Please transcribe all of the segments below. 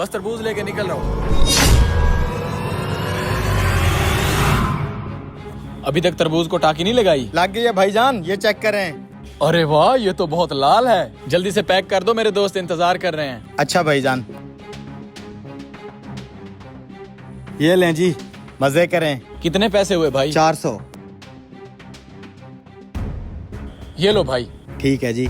बस तरबूज लेके निकल रहा हूँ। अभी तक तरबूज को टाकी नहीं लगाई। लग गई है भाईजान, ये चेक करें। अरे वाह, ये तो बहुत लाल है। जल्दी से पैक कर दो, मेरे दोस्त इंतजार कर रहे हैं। अच्छा भाईजान, ये लें जी, मजे करें। कितने पैसे हुए भाई? 400। ये लो भाई। ठीक है जी।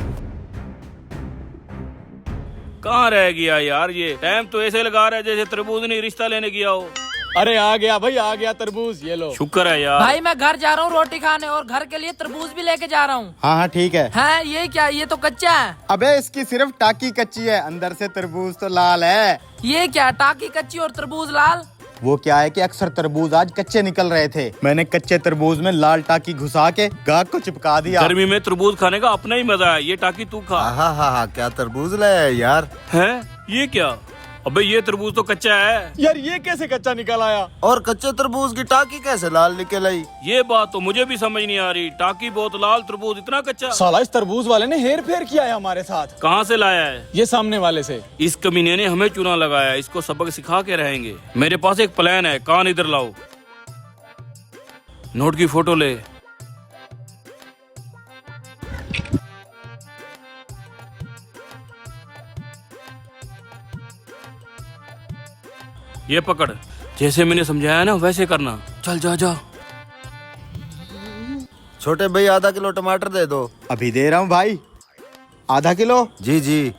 कहाँ रह गया यार, ये टाइम तो ऐसे लगा रहा है जैसे तरबूज नहीं रिश्ता लेने गया हो। अरे आ गया भाई, आ गया तरबूज, ये लो। शुक्र है यार। भाई मैं घर जा रहा हूँ रोटी खाने और घर के लिए तरबूज भी लेके जा रहा हूँ। हाँ हाँ ठीक है। हाँ ये क्या, ये तो कच्चा है। अबे इसकी सिर्फ टाकी कच्ची है, अंदर से तरबूज तो लाल है। ये क्या, टाकी कच्ची और तरबूज लाल? वो क्या है कि अक्सर तरबूज आज कच्चे निकल रहे थे, मैंने कच्चे तरबूज में लाल टाकी घुसा के गाहक को चिपका दिया। गर्मी में तरबूज खाने का अपना ही मजा है। ये टाकी तू खा। हाँ हाँ हाँ, क्या तरबूज लाया है यार। है ये क्या? अबे ये तरबूज तो कच्चा है। यार ये कैसे कच्चा निकल आया? और कच्चे तरबूज की टाकी कैसे लाल निकल आई। ये बात तो मुझे भी समझ नहीं आ रही। टाकी बहुत लाल, तरबूज इतना कच्चा। साला इस तरबूज वाले ने हेर फेर किया है हमारे साथ। कहाँ से लाया है? ये सामने वाले से। इस कमीने ने हमें चूना लगाया। इसको सबक सिखा के रहेंगे। मेरे पास एक प्लान है। कान इधर लाओ, नोट की फोटो ले। ये पकड़, जैसे मैंने समझाया ना वैसे करना। चल जा जा। छोटे भाई आधा किलो टमाटर दे दो। अभी दे रहा हूँ भाई, आधा किलो। जी जी।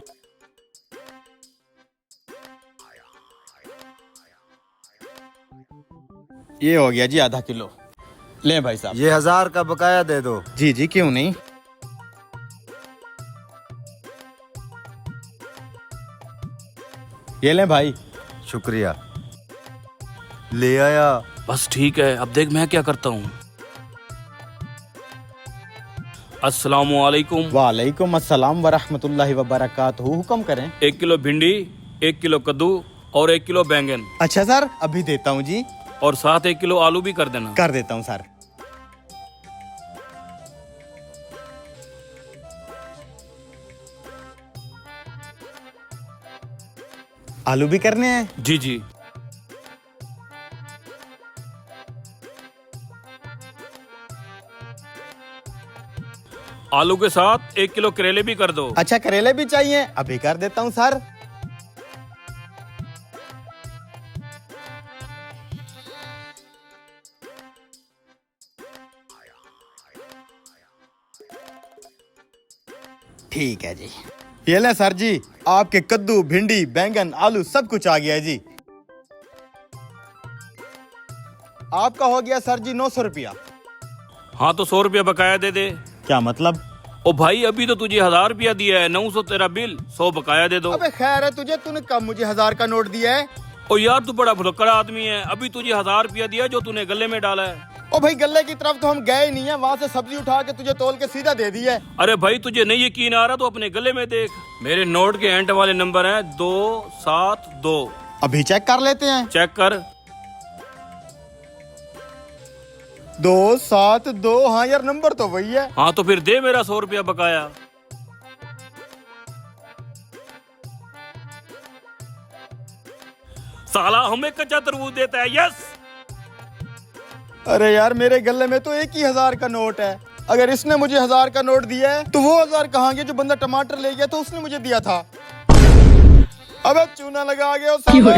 ये हो गया जी आधा किलो। ले भाई साहब। ये 1000 का बकाया दे दो। जी जी क्यों नहीं। ये ले भाई। शुक्रिया। ले आया। बस ठीक है, अब देख मैं क्या करता हूँ। अस्सलामुअलैकुम। वालेकुम अस्सलाम वरहमतुल्लाहि वबरकातुहू। हुक्म करें। 1 किलो भिंडी, 1 किलो कद्दू और 1 किलो बैंगन, अच्छा सर, अभी देता हूँ जी। और साथ 1 किलो आलू भी कर देना। कर देता हूँ सर। आलू भी करने हैं? जी जी। आलू के साथ 1 किलो करेले भी कर दो। अच्छा करेले भी चाहिए, अभी कर देता हूँ सर। ठीक है जी। ये ले सर जी, आपके कद्दू, भिंडी, बैंगन, आलू सब कुछ आ गया है जी। आपका हो गया सर जी 900 रुपया। हाँ तो 100 रुपया बकाया दे दे। क्या मतलब? ओ भाई अभी तो तुझे 1000 रुपया दिया है। 900 तेरा बिल, 100 बकाया दे दो। अबे खैर है तुझे, तूने कब मुझे 1000 का नोट दिया है? ओ यार तू बड़ा भुलक्कड़ आदमी है। अभी तुझे 1000 रुपया दिया जो तूने गले में डाला है। ओ भाई गले की तरफ तो हम गए ही नहीं है, वहाँ से सब्जी उठा के तुझे तोल के सीधा दे दी है। अरे भाई तुझे नहीं यकीन आ रहा तो अपने गले में देख। मेरे नोट के एंड वाले नंबर हैं 272। अभी चेक कर लेते हैं। चेक कर। 272। हाँ यार नंबर तो वही है। हाँ तो फिर दे मेरा 100 रुपया बकाया। साला हमें कच्चा तरबूज देता है। यस। अरे यार मेरे गले में तो एक ही 1000 का नोट है। अगर इसने मुझे 1000 का नोट दिया है तो वो 1000 कहाँ गया जो बंदा टमाटर ले गया तो उसने मुझे दिया था। अबे चूना लगा गया साला।